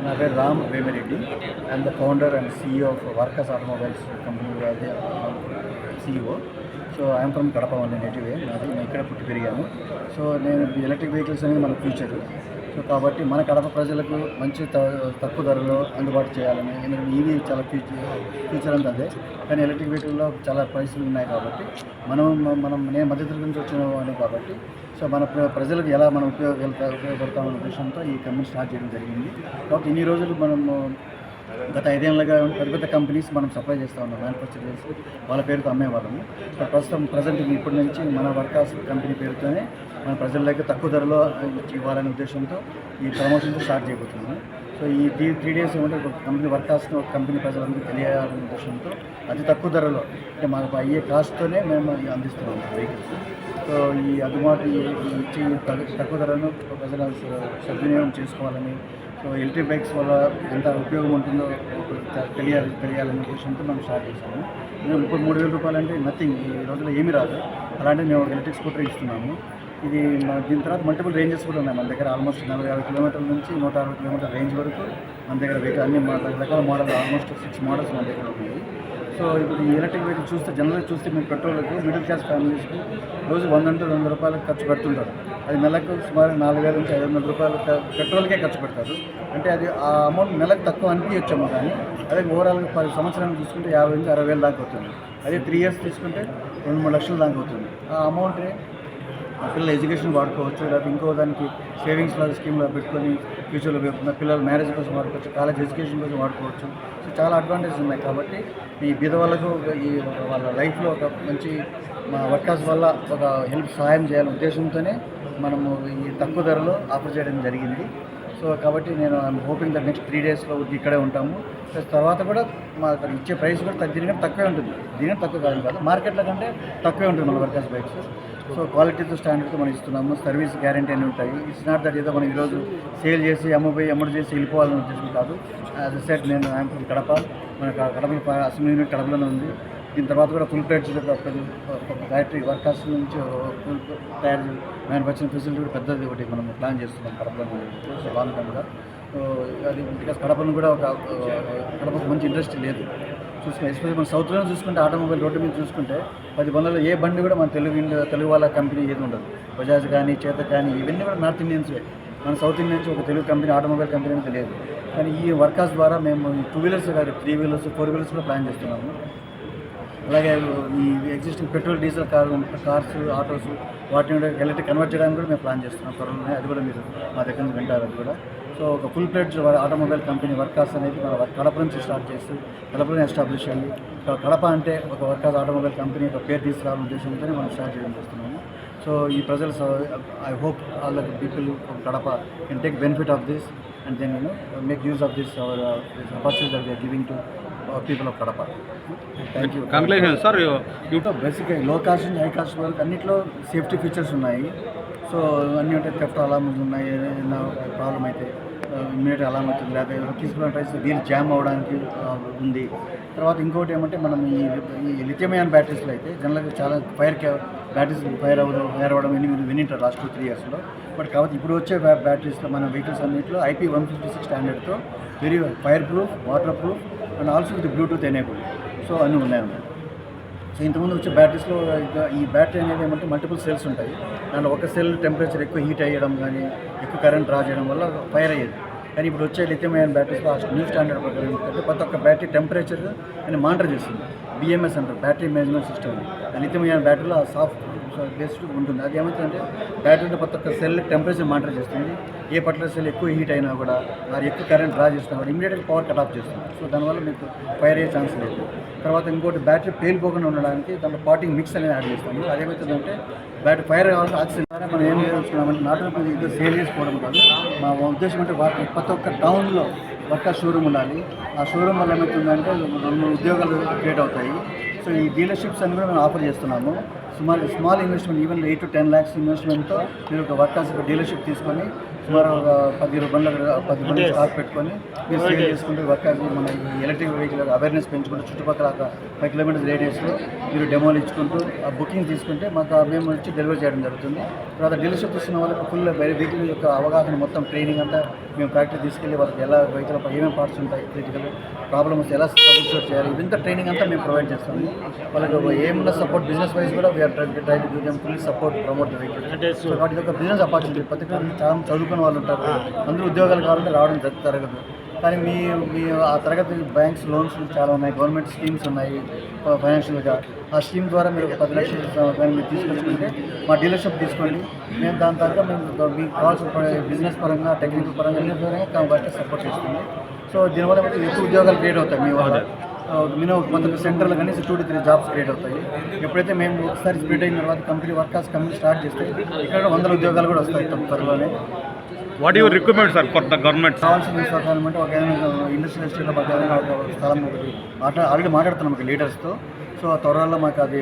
నా పేరు Ram Vemireddy. I'm the founder and CEO of Workers Automobiles company CEO. So I'm from Kadapa only నేటివే నాది. నేను ఇక్కడ పుట్టి పెరిగాను. సో నేను ఎలక్ట్రిక్ వెహికల్స్ అనేది మన ఫ్యూచర్. సో కాబట్టి మన కడప ప్రజలకు మంచి తక్కువ ధరలో అందుబాటు చేయాలని, ఎందుకంటే ఈవీ చాలా ఫ్యూచర్ అంతా అదే, కానీ ఎలక్ట్రిక్ వెహికల్లో చాలా ప్రైస్లు ఉన్నాయి కాబట్టి నేను మధ్యతరగతి నుంచి వచ్చిన కాబట్టి సో మన ప్రజలకు ఎలా మనం ఉపయోగపడతామనే ఉద్దేశంతో ఈ కంపెనీ స్టార్ట్ చేయడం జరిగింది. కాబట్టి ఇన్ని రోజులు మనము గత 5 ఏళ్ళుగా పెద్ద పెద్ద కంపెనీస్ మనం సప్లై చేస్తూ ఉన్నాం, మ్యానుఫ్యాక్చర్ చేసి వాళ్ళ పేరుతో అమ్మేవాళ్ళము. ప్రజెంట్ ఇప్పటి నుంచి మన వర్కర్స్ కంపెనీ పేరుతోనే మన ప్రజలకి తక్కువ ధరలో ఇవ్వాలనే ఉద్దేశంతో ఈ ప్రమోషన్తో స్టార్ట్ చేయబోతున్నాము. సో ఈ 3 days ఏమంటే ఒక కంపెనీ వర్కర్స్ని ఒక కంపెనీ ప్రజలందరికీ తెలియాలనే ఉద్దేశంతో అతి తక్కువ ధరలో అంటే మాకు అయ్యే కాస్ట్తోనే మేము అందిస్తున్నాము వెహికల్స్. సో ఈ అందుబాటు ఇచ్చి తక్కువ ధరను ప్రజలు సద్వినియోగం చేసుకోవాలని, సో ఎలక్ట్రిక్ బైక్స్ వల్ల ఎంత ఉపయోగం ఉంటుందో తెలియాలనే ఉద్దేశంతో మనం స్టార్ట్ చేసాము. 33,000 రూపాయలు అంటే నథింగ్, ఈ రోజుల్లో ఏమీ రాదు. అలాంటి మేము ఒక ఎలక్ట్రిక్ స్కూటర్ ఇస్తున్నాము. ఇది దీని తర్వాత మల్టిపుల్ రేంజెస్ కూడా ఉన్నాయి మన దగ్గర. ఆల్మోస్ట్ 40-50 కిలోమీటర్ల నుంచి 160 కిలోమీటర్ రేంజ్ వరకు మన దగ్గర వెహికల్ అన్ని రకరకాల మోడల్, ఆల్మోస్ట్ 6 మోడల్స్ మన దగ్గర ఉన్నాయి. సో ఇప్పుడు ఈ ఎలక్ట్రిక్ వెహికల్ జనరల్గా చూస్తే మీరు పెట్రోల్కి మిడిల్ క్లాస్ ఫ్యామిలీస్కి రోజు 100-200 రూపాయలు ఖర్చు పెడుతుంటారు. అది నెలకు సుమారు 4,000 నుంచి 500 రూపాయలు పెట్రోల్కే ఖర్చు పెడతారు. అంటే అది ఆ అమౌంట్ నెలకు తక్కువ అనిపించచ్చేమో, కానీ అదే ఓవరాల్గా 10 సంవత్సరాలు తీసుకుంటే 50,000 నుంచి 60,000 దాకా అవుతుంది. అదే 3 years తీసుకుంటే 2-3 లక్షల దాకా అవుతుంది. ఆ అమౌంటే పిల్లల ఎడ్యుకేషన్ వాడుకోవచ్చు, లేకపోతే ఇంకో దానికి సేవింగ్స్ లాగా స్కీమ్లో పెట్టుకొని ఫ్యూచర్లో పిల్లల మ్యారేజ్ కోసం వాడుకోవచ్చు, కాలేజ్ ఎడ్యుకేషన్ కోసం వాడుకోవచ్చు. సో చాలా అడ్వాంటేజెస్ ఉన్నాయి. కాబట్టి ఈ బీద వాళ్ళకు ఈ వాళ్ళ లైఫ్లో ఒక మంచి వర్కర్స్ వల్ల ఒక సహాయం చేయాలనే ఉద్దేశంతోనే మనము ఈ తక్కువ ధరలో ఆఫర్ చేయడం జరిగింది. సో కాబట్టి నేను ఐఎమ్ హోపింగ్ దట్ నెక్స్ట్ 3 daysలో ఇక్కడే ఉంటాము. ప్లస్ తర్వాత కూడా మా ఇచ్చే ప్రైస్ కూడా దీనికంటే తక్కువే ఉంటుంది. దీనికంటే తక్కువ కాదు, మార్కెట్ల కంటే తక్కువే ఉంటుంది మన వర్కర్స్ బైక్స్. సో క్వాలిటీతో స్టాండర్డ్తో మనం ఇస్తున్నాము. సర్వీస్ గ్యారంటీ అన్నీ ఉంటాయి. ఇట్స్ నాట్ దట్ ఏదో మనం ఈరోజు సేల్ చేసి అమ్ముడు చేసి వెళ్ళిపోవాలని ఉద్దేశం కాదు. యాజ్ ఎ సెట్ నేను ఐఎమ్ ఫ్రమ్ కడప. మన కడపలో అసెంబ్లీ యూనిట్ కడపలోనే ఉంది. దీని తర్వాత కూడా ఫుల్ ప్లేట్స్ ఫ్యాక్టరీ వర్కర్స్ నుంచి ఫుల్ తయారు మ్యానుఫ్యాక్చరింగ్ ఫెసిలిటీ కూడా పెద్దది ఒకటి మనం ప్లాన్ చేస్తున్నాం కడపలో. సో లాంగ్ టర్మ్గా అది బికాస్ కడపను కూడా కడపకు మంచి ఇండస్ట్రీ లేదు చూసుకుంటే. ఎస్పెషల్లీ మన సౌత్లో చూసుకుంటే ఆటోమొబైల్ రోడ్డు మీద చూసుకుంటే 10 బండ్లలో ఏ బండి కూడా మన తెలుగు వాళ్ళ కంపెనీ ఏది ఉండదు. బజాజ్ కానీ చేత కానీ ఇవన్నీ కూడా నార్త్ ఇండియన్సే. మన సౌత్ ఇండియన్ నుంచి ఒక తెలుగు కంపెనీ ఆటోమొబైల్ కంపెనీ అని తెలియదు. కానీ ఈ వర్కర్స్ ద్వారా మేము 2 wheelers కాదు 3 wheelers 4 wheelers కూడా ప్లాన్ చేస్తున్నాము. అలాగే ఈ existing petrol diesel cars autos వాటిని కూడా ఎలక్ట్రిక్ కన్వర్ట్ చేయడానికి కూడా మేము ప్లాన్ చేస్తున్నాం త్వరలోనే. అది కూడా మీరు మా దగ్గర నుంచి వింటారు. అది కూడా సో ఒక full plate automobile company workers అనేది మన కడప నుంచి స్టార్ట్ చేసి కడపలోనే ఎస్టాబ్లిష్ అయ్యి కడప అంటే ఒక వర్కర్స్ ఆటోమొబైల్ కంపెనీ ఒక పేరు తీసుకురావాలనే ఉద్దేశంతోనే మనం స్టార్ట్ చేయడం చేస్తున్నాము. సో ఈ ప్రజలు I hope all the people from Kadapa can take benefit of this and then make use of this opportunity that we are giving to people of Kadapa. Thank you. Conclusion sir, బేసిక్గా low cost నుంచి high cost వరకు అన్నింటిలో safety features ఉన్నాయి. So అన్నీ అంటే theft alarms ఉన్నాయి, ఏదైనా problem అయితే ఇమ్మీడియట్ అలారం అవుతుంది, లేకపోతే తీసుకున్న రైస్ వీల్ జామ్ అవ్వడానికి ఉంది. తర్వాత ఇంకోటి ఏమంటే మనం ఈ లిథియం అయాన్ బ్యాటరీస్లో అయితే జనరల్గా చాలా బ్యాటరీస్ ఫైర్ అవ్వడం మీరు వినింటారు లాస్ట్ 2-3 ఇయర్స్లో. బట్ కాబట్టి ఇప్పుడు వచ్చే బ్యాటరీస్లో మన వెహికల్స్ అన్నింటిలో IP156 స్టాండర్డ్తో very fireproof, waterproof and also with Bluetooth enable. So అన్నీ ఉన్నాయన్నమాట. సో ఇంతకుముందు వచ్చే బ్యాటరీస్లో ఈ బ్యాటరీ అనేది ఏమంటే మల్టిపుల్ సెల్స్ ఉంటాయి. దాంట్లో ఒక సెల్ టెంపరేచర్ ఎక్కువ హీట్ అయ్యడం కానీ ఎక్కువ కరెంట్ డ్రా చేయడం వల్ల ఫైర్ అయ్యేది. కానీ ఇప్పుడు వచ్చే లిథియం అయాన్ బ్యాటరీస్లో న్యూ స్టాండర్డ్ ప్రకారం ఏంటంటే ప్రతి ఒక్క బ్యాటరీ టెంపరేచర్ అని మానిటర్ చేస్తుంది. BMS అంటారు, battery management system. Lithium ion బ్యాటరీలో సాఫ్ట్ బేస్డ్ ఉంటుంది. అది ఏమవుతుందంటే బ్యాటరీలో ప్రతి ఒక్క సెల్ టెంపరేచర్ మానిటర్ చేస్తుంది. ఏ పర్టికులర్ సెల్ ఎక్కువ హీట్ అయినా కూడా అది ఎక్కువ కరెంట్ డ్రా చేస్తున్నా కూడా ఇమీడియట్గా పవర్ కట్ ఆఫ్ చేస్తుంది. సో దానివల్ల మీకు ఫైర్ అయ్యే ఛాన్స్ లేదు. తర్వాత ఇంకోటి బ్యాటరీ పేలిపోకుండా ఉండడానికి దాంట్లో పాటింగ్ మిక్స్ అనేది యాడ్ చేస్తాము. అదేమవుతుందంటే బ్యాటరీ ఫైర్ కావాల్సిన ఆక్సిజన్ ద్వారా మనం ఏం చేసుకున్నామంటే నాటు ఇది సేల్ చేసుకోవడం కాదు. మా ఉద్దేశం అంటే ప్రతి ఒక్క టౌన్లో ఒక్క షోరూమ్ ఉండాలి. ఆ షోరూమ్ వల్ల ఏమవుతుందంటే 2 ఉద్యోగాలు క్రియేట్ అవుతాయి. సో ఈ డీలర్షిప్స్ అని కూడా మేము ఆఫర్ చేస్తున్నాము. Small investment, even 8 to 10 lakhs ఇన్వెస్ట్మెంట్తో మీరు ఒక వర్కర్స్ డీలర్షిప్ తీసుకొని సుమారు ఒక 10 బండ్లు స్టాక్ పెట్టుకొని మీరు సేల్ చేసుకుంటే వర్కర్స్ మన ఎలక్ట్రిక్ వెహికల్ అవేర్నెస్ పెంచుకుంటూ చుట్టుపక్కల 5 kilometers రేడియస్లో మీరు డెమోలు ఇచ్చుకుంటూ ఆ బుకింగ్ తీసుకుంటే మాకు మేము వచ్చి డెలివరీ చేయడం జరుగుతుంది. తర్వాత డీలర్షిప్ తీసుకున్న వాళ్ళకి ఫుల్ వెహికల్ యొక్క అవగాహన మొత్తం ట్రైనింగ్ అంతా మేము ఫ్యాక్టరీ తీసుకెళ్ళి వాళ్ళకి ఎలా వెహికల్ ఏమేమి పార్ట్స్ ఉంటాయి, క్రిటికల్ ప్రాబ్లమ్స్ ఎలా ట్రబుల్ షూట్ చేయాలి, ఇంత ట్రైనింగ్ అంతా మేము ప్రొవైడ్ చేస్తాము. వాళ్ళకి ఏమన్నా సపోర్ట్ బిజినెస్ వైజ్ కూడా we are try to give them full support promote the vehicle. So వాటి యొక్క బిజినెస్ ఆపర్చునిటీ పర్టికులర్ చాలా చదువుకున్న వాళ్ళు ఉంటారు, అందరూ ఉద్యోగాలు కావాలంటే రావడం జరగదు. కానీ మీ ఆ తరగతి బ్యాంక్స్ లోన్స్ చాలా ఉన్నాయి, గవర్నమెంట్ స్కీమ్స్ ఉన్నాయి ఫైనాన్షియల్గా. ఆ స్కీమ్ ద్వారా మీరు ఒక 10 లక్షలు కానీ మీరు తీసుకొచ్చుకుంటే మా డీలర్షిప్ తీసుకోండి. మేము దాని తర్వాత మేము మీకు కావాల్సిన బిజినెస్ పరంగా, టెక్నికల్ పరంగా అన్ని పరంగా బట్టి సపోర్ట్ చేస్తుంది. సో దీనివల్ల ఎక్కువ ఉద్యోగాలు క్రియేట్ అవుతాయి. మీ వల్ల మినిమం కొంత సెంటర్లో కానీ 2 to 3 జాబ్స్ క్రియేట్ అవుతాయి. ఎప్పుడైతే మేము ఒకసారి స్ప్లిట్ అయిన తర్వాత కంపెనీ స్టార్ట్ చేస్తే ఇక్కడ 100 ఉద్యోగాలు కూడా వస్తాయి త్వరలోనే. What your requirement sir for the government? కావాల్సిన సహకారం అంటే ఒక ఇండస్ట్రియల్ ఎస్టేట్లో ఒక స్థలం ఒకటి ఆల్రెడీ మాట్లాడుతున్నాం ఒక లీడర్స్తో. సో ఆ త్వరలో మాకు అది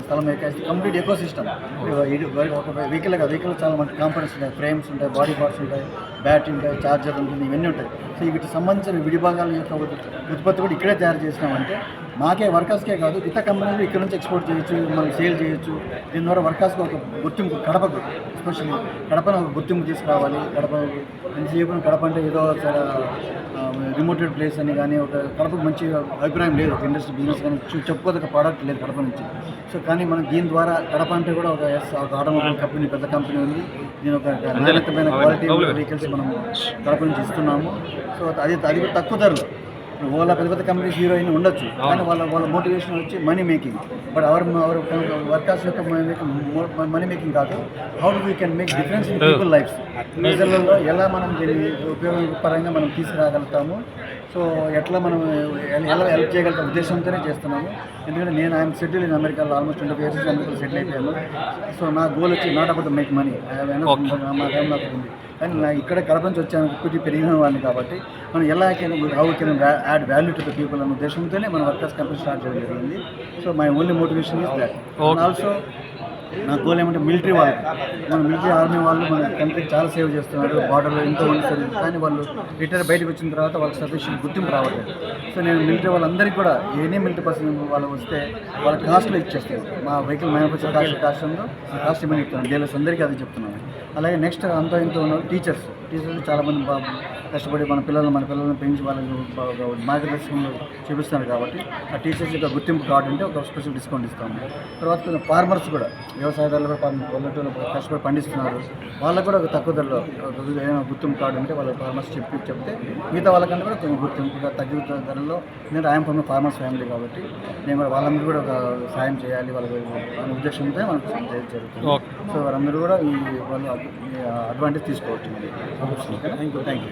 స్థలం కంప్లీట్ ఎకో సిస్టమ్. ఒక వెహికల్ చాలా మంచి కాంపోనెంట్స్ ఉంటాయి, ఫ్రేమ్స్ ఉంటాయి, బాడీ పార్ట్స్ ఉంటాయి, బ్యాటరీ ఉంటాయి, ఛార్జర్ ఉంటుంది, ఇవన్నీ ఉంటాయి. సో వీటికి సంబంధించిన విడిభాగాల యొక్క ఉత్పత్తి కూడా ఇక్కడే తయారు చేసినామంటే మాకే వర్కర్స్కే కాదు ఇతర కంపెనీలు ఇక్కడ నుంచి ఎక్స్పోర్ట్ చేయొచ్చు, మనం సేల్ చేయొచ్చు. దీని ద్వారా వర్కర్స్కి ఒక గుర్తింపు, కడపకు ఎస్పెషల్లీ కడపను ఒక గుర్తింపు తీసుకురావాలి. కడప అంటే ఏదో చాలా రిమోటెడ్ ప్లేస్ అని కానీ ఒక కడపకు మంచి అభిప్రాయం లేదు, ఒక ఇండస్ట్రీ బిజినెస్ కానీ చెప్పుకోదొక ప్రోడక్ట్ లేదు కడప నుంచి. సో కానీ మనం దీని ద్వారా కడప అంటే కూడా ఒక ఆటోమొబైల్ కంపెనీ, పెద్ద కంపెనీ ఉంది. దీని ఒక నాణ్యతమైన క్వాలిటీ వెహికల్స్ మనం కడప నుంచి ఇస్తున్నాము. సో అది కూడా తక్కువ ధరలు. ఓలా పెద్ద కంపెనీస్ హీరోయిన్ ఉండొచ్చు, కానీ వాళ్ళ మోటివేషన్ వచ్చి money making. But our workers యొక్క మనీ మేకింగ్ కాదు, how we can make difference in people lives. ప్రజలలో ఎలా మనం దీన్ని ఉపయోగపరంగా మనం తీసుకురాగలుగుతాము, సో ఎట్లా మనం ఎలా హెల్ప్ చేయగలుగుతాం ఉద్దేశంతోనే చేస్తున్నాము. ఎందుకంటే నేను ఐఎమ్ సెటిల్ ఇన్ అమెరికాలో ఆల్మోస్ట్ 20 years అమెరికాలో సెటిల్ అయిపోయాను. సో నా గోల్ వచ్చి నాట్ అబౌట్ మేక్ మనీ, మా టైం నాకు ఉంది. కానీ నా ఇక్కడ కడప నుంచి వచ్చాను, ఇప్పటికీ పెరిగిన వాడిని కాబట్టి మనం ఎలా how can add value to the people అనే ఉద్దేశంతోనే మన వర్కర్స్ కంపెనీ స్టార్ట్ చేయడం జరిగింది. So my only motivation is that. Also నా గోల్ ఏమంటే మిలిటరీ వాళ్ళకి, మన మిలిటరీ ఆర్మీ వాళ్ళు మన కంట్రీకి చాలా సేవ్ చేస్తున్నారు, బార్డర్లో ఎంతో మంది సర్వీస్. కానీ వాళ్ళు రిటైర్ బయటకు వచ్చిన తర్వాత వాళ్ళకి సఫిషియెంట్ గుర్తింపు రావట్లేదు. సో నేను మిలిటరీ వాళ్ళందరికీ కూడా ఎనీ మిలిటరీ పర్సన్ వాళ్ళు వస్తే వాళ్ళ కాస్ట్లో ఇచ్చేస్తాను. మా వెహికల్ మ్యానుఫ్యాక్చర్ కాస్ట్ ఇవ్వని చెప్తున్నాను, డీలర్స్ అందరికీ అది చెప్తున్నాను. అలాగే నెక్స్ట్ అంతా ఇంతో ఉన్న టీచర్స్ చాలామంది కష్టపడి మన పిల్లల్ని పెంచి వాళ్ళకి మార్గదర్శకంలో చూపిస్తున్నారు. కాబట్టి ఆ టీచర్స్ యొక్క గుర్తింపు కార్డు అంటే ఒక స్పెషల్ డిస్కౌంట్ ఇస్తాము. తర్వాత ఫార్మర్స్ కూడా, వ్యవసాయదారులు కూడా పల్లెటూరు కష్టపడి పండిస్తున్నారు, వాళ్ళకు కూడా ఒక తక్కువ ధరలో ఏమైనా గుర్తింపు కార్డు ఉంటే వాళ్ళ ఫార్మర్స్ చెప్తే మిగతా వాళ్ళకంటే కూడా కొంచెం గుర్తింపుగా తగ్గిన ధరలో. నేను ఐఎమ్ ఫ్రమ్ ఫార్మర్స్ ఫ్యామిలీ కాబట్టి నేను కూడా వాళ్ళందరూ కూడా ఒక సాయం చేయాలి వాళ్ళ ఉద్దేశంతో మనకు జరుగుతుంది. సో వాళ్ళందరూ కూడా వాళ్ళు అడ్వాంటేజ్ తీసుకోవచ్చు. Thank you.